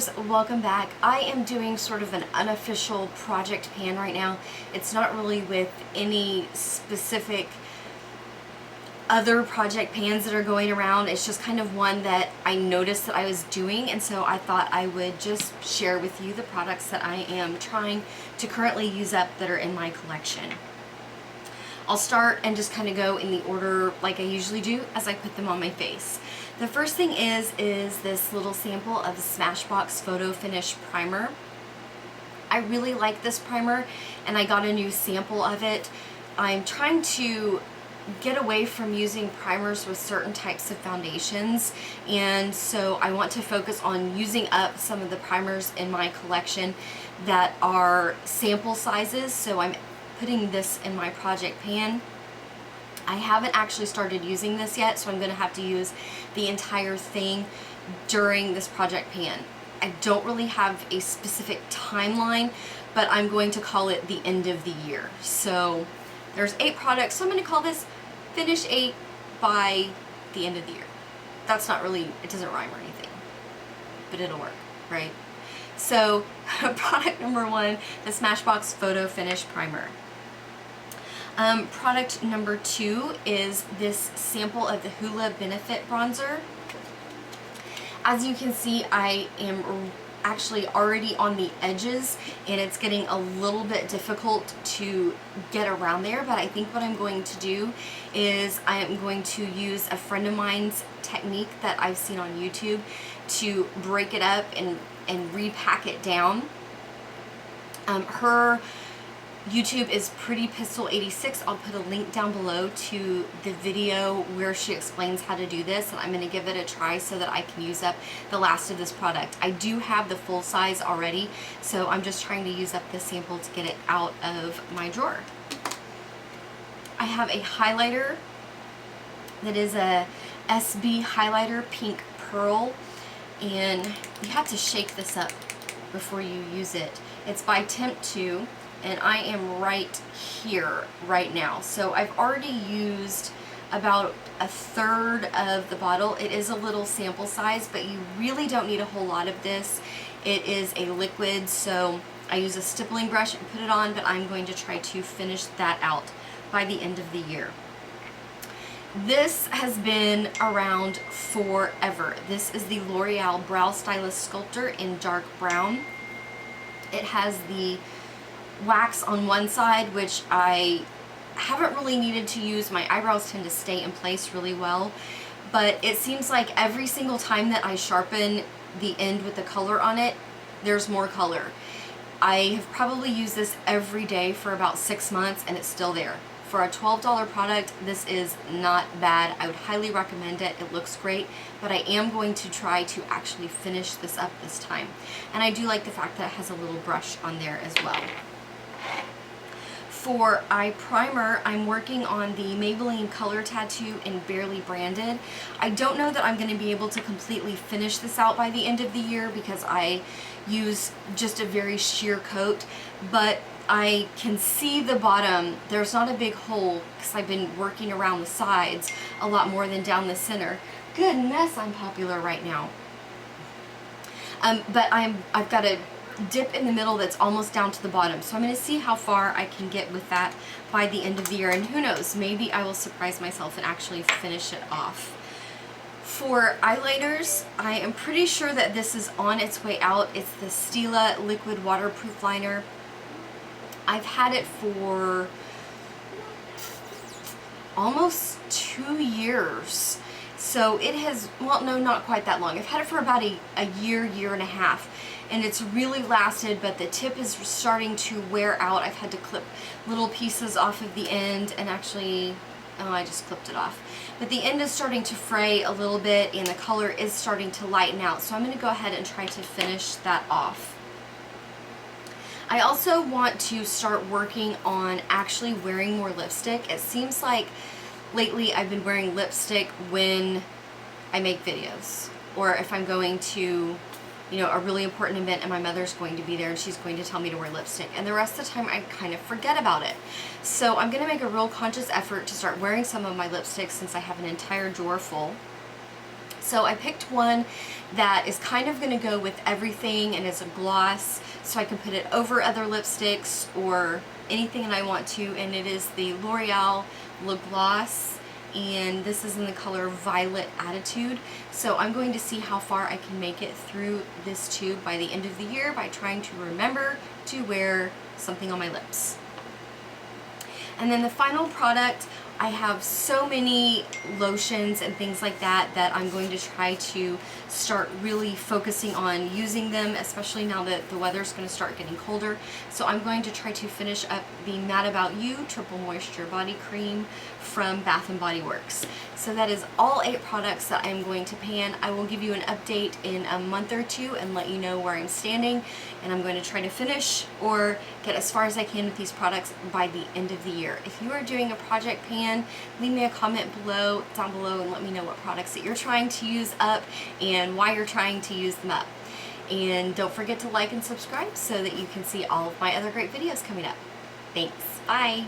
Wildhorse, welcome back. I am doing sort of an unofficial project pan right now. It's not really with any specific other project pans that are going around. It's just kind of one that I noticed that I was doing, and so I thought I would just share with you the products that I am trying to currently use up that are in my collection. I'll start and just kind of go in the order like I usually do as I put them on my face. The first thing is this little sample of the Smashbox Photo Finish Primer. I really like this primer and I got a new sample of it. I'm trying to get away from using primers with certain types of foundations, and so I want to focus on using up some of the primers in my collection that are sample sizes, so I'm putting this in my project pan. I haven't actually started using this yet, so I'm going to have to use the entire thing during this project pan. I don't really have a specific timeline, but I'm going to call it the end of the year. So there's 8 products, so I'm going to call this Finish 8 by the end of the year. That's not really, it doesn't rhyme or anything, but it'll work, right? So product number 1, the Smashbox Photo Finish Primer. Product number 2 is this sample of the Hoola Benefit Bronzer. As you can see, I am actually already on the edges and it's getting a little bit difficult to get around there, but I think what I'm going to do is I am going to use a friend of mine's technique that I've seen on YouTube to break it up and repack it down. Her YouTube is Pretty Pistol 86. I'll put a link down below to the video where she explains how to do this, and I'm going to give it a try so that I can use up the last of this product. I do have the full size already, so I'm just trying to use up the sample to get it out of my drawer. I have a highlighter that is a SB highlighter, Pink Pearl, and you have to shake this up before you use it. It's by Temp 2. And I am right here right now. So I've already used about a third of the bottle. It is a little sample size, but you really don't need a whole lot of this. It is a liquid, so I use a stippling brush and put it on, but I'm going to try to finish that out by the end of the year. This has been around forever. This is the L'Oreal Brow Stylist Sculptor in dark brown. It has the wax on one side, which I haven't really needed to use. My eyebrows tend to stay in place really well, but it seems like every single time that I sharpen the end with the color on it, there's more color. I have probably used this every day for about 6 months and it's still there. For a $12 product, this is not bad. I would highly recommend it. It looks great, but I am going to try to actually finish this up this time. And I do like the fact that it has a little brush on there as well. For eye primer, I'm working on the Maybelline Color Tattoo in Barely Branded. I don't know that I'm going to be able to completely finish this out by the end of the year because I use just a very sheer coat, but I can see the bottom. There's not a big hole because I've been working around the sides a lot more than down the center. Goodness, I'm popular right now. But I've got a dip in the middle that's almost down to the bottom, so I'm going to see how far I can get with that by the end of the year, and who knows, maybe I will surprise myself and actually finish it off. For eyeliners, I am pretty sure that this is on its way out. It's the Stila Liquid Waterproof Liner. I've had it for almost 2 years, so it has, well, no, not quite that long. I've had it for about a year, year and a half, and it's really lasted, but the tip is starting to wear out. I've had to clip little pieces off of the end, and actually, oh, I just clipped it off. But the end is starting to fray a little bit, and the color is starting to lighten out, so I'm going to go ahead and try to finish that off. I also want to start working on actually wearing more lipstick. It seems like lately I've been wearing lipstick when I make videos, or if I'm going to, you know, a really important event and my mother's going to be there and she's going to tell me to wear lipstick, and the rest of the time I kind of forget about it. So I'm going to make a real conscious effort to start wearing some of my lipsticks since I have an entire drawer full. So I picked one that is kind of going to go with everything and is a gloss, so I can put it over other lipsticks or anything that I want to, and it is the L'Oreal Lip Gloss, and this is in the color Violet Attitude. So I'm going to see how far I can make it through this tube by the end of the year by trying to remember to wear something on my lips. And then the final product, I have so many lotions and things like that that I'm going to try to start really focusing on using them, especially now that the weather's going to start getting colder. So I'm going to try to finish up the Mad About You Triple Moisture Body Cream from Bath & Body Works. So that is all 8 products that I'm going to pan. I will give you an update in a month or two and let you know where I'm standing, and I'm going to try to finish or get as far as I can with these products by the end of the year. If you are doing a project pan, leave me a comment down below and let me know what products that you're trying to use up and why you're trying to use them up. And don't forget to like and subscribe so that you can see all of my other great videos coming up. Thanks. Bye.